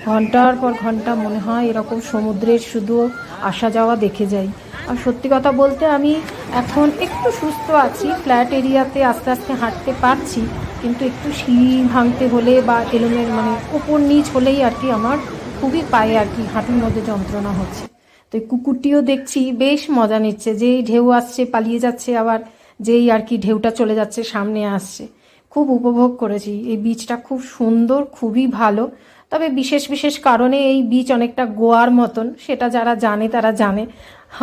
ঘন্টার পর ঘন্টা মনে হয় এরকম সমুদ্রের শুধু আসা যাওয়া দেখে যাই। আর সত্যি কথা বলতে আমি এখন একটু সুস্থ আছি, ফ্ল্যাট এরিয়াতে আস্তে আস্তে হাঁটতে পারছি, কিন্তু একটু সিঁড়ি ভাঙতে হলে বা এলোমের মানে ওপর নিচ হলেই আর কি আমার খুবই পায়ে আর কি হাঁটুর মধ্যে যন্ত্রণা হচ্ছে। তো এই কুকুরটিও দেখছি বেশ মজা নিচ্ছে, যেই ঢেউ আসছে পালিয়ে যাচ্ছে, আবার যেই আর কি ঢেউটা চলে যাচ্ছে সামনে আসছে। খুব উপভোগ করেছি, এই বিচটা খুব সুন্দর, খুবই ভালো। তবে বিশেষ বিশেষ কারণে এই বিচ অনেকটা গোয়ার মতন, সেটা যারা জানে তারা জানে।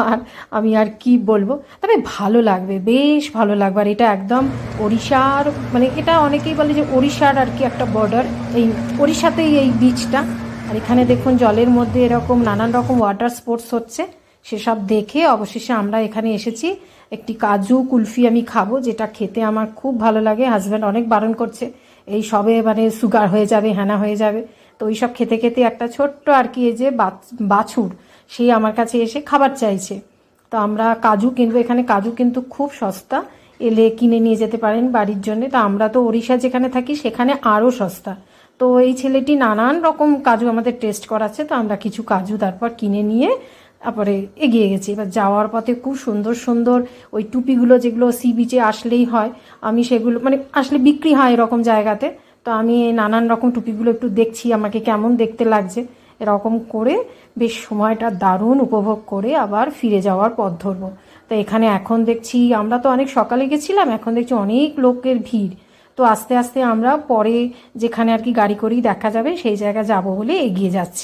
আর আমি আর কি বলবো, তবে ভালো লাগবে, বেশ ভালো লাগবে। আর এটা একদম ওড়িশার, মানে এটা অনেকেই বলে যে ওড়িশার আর কি একটা বর্ডার, এই ওড়িশাতেই এই বিচটা। আর এখানে দেখুন জলের মধ্যে এরকম নানান রকম ওয়াটার স্পোর্টস হচ্ছে, সেসব দেখে অবশেষে আমরা এখানে এসেছি। একটি কাজু কুলফি আমি খাবো, যেটা খেতে আমার খুব ভালো লাগে। হাজব্যান্ড অনেক বারণ করছে, এই সবে মানে সুগার হয়ে যাবে, হ্যানা হয়ে যাবে। তো ওই সব খেতে খেতে একটা ছোট্ট আর কি এই যে বাছুর, সেই আমার কাছে এসে খাবার চাইছে। তো আমরা কাজু কিনবো, এখানে কাজু কিন্তু খুব সস্তা, এলে কিনে নিয়ে যেতে পারেন বাড়ির জন্যে। তো আমরা তো ওড়িশা যেখানে থাকি সেখানে আরও সস্তা। তো এই ছেলেটি নানান রকম কাজু আমাদের টেস্ট করাচ্ছে, তো আমরা কিছু কাজু তারপর কিনে নিয়ে তারপরে এগিয়ে গেছি। এবার যাওয়ার পথে খুব সুন্দর সুন্দর ওই টুপিগুলো, যেগুলো সি বিচে আসলেই হয়, আমি সেগুলো মানে আসলে বিক্রি হয় এরকম জায়গাতে, তো আমি নানান রকম টুপিগুলো একটু দেখছি আমাকে কেমন দেখতে লাগছে। এরকম করে বেশ সময়টা দারুণ উপভোগ করে আবার ফিরে যাওয়ার পথ ধরবো। তো এখানে এখন দেখছি, আমরা তো অনেক সকালে গেছিলাম, এখন দেখছি অনেক লোকের ভিড়। তো আস্তে আস্তে আমরা পরে যেখানে আর কি গাড়ি করেই দেখা যাবে সেই জায়গায় যাব বলে এগিয়ে যাচ্ছি।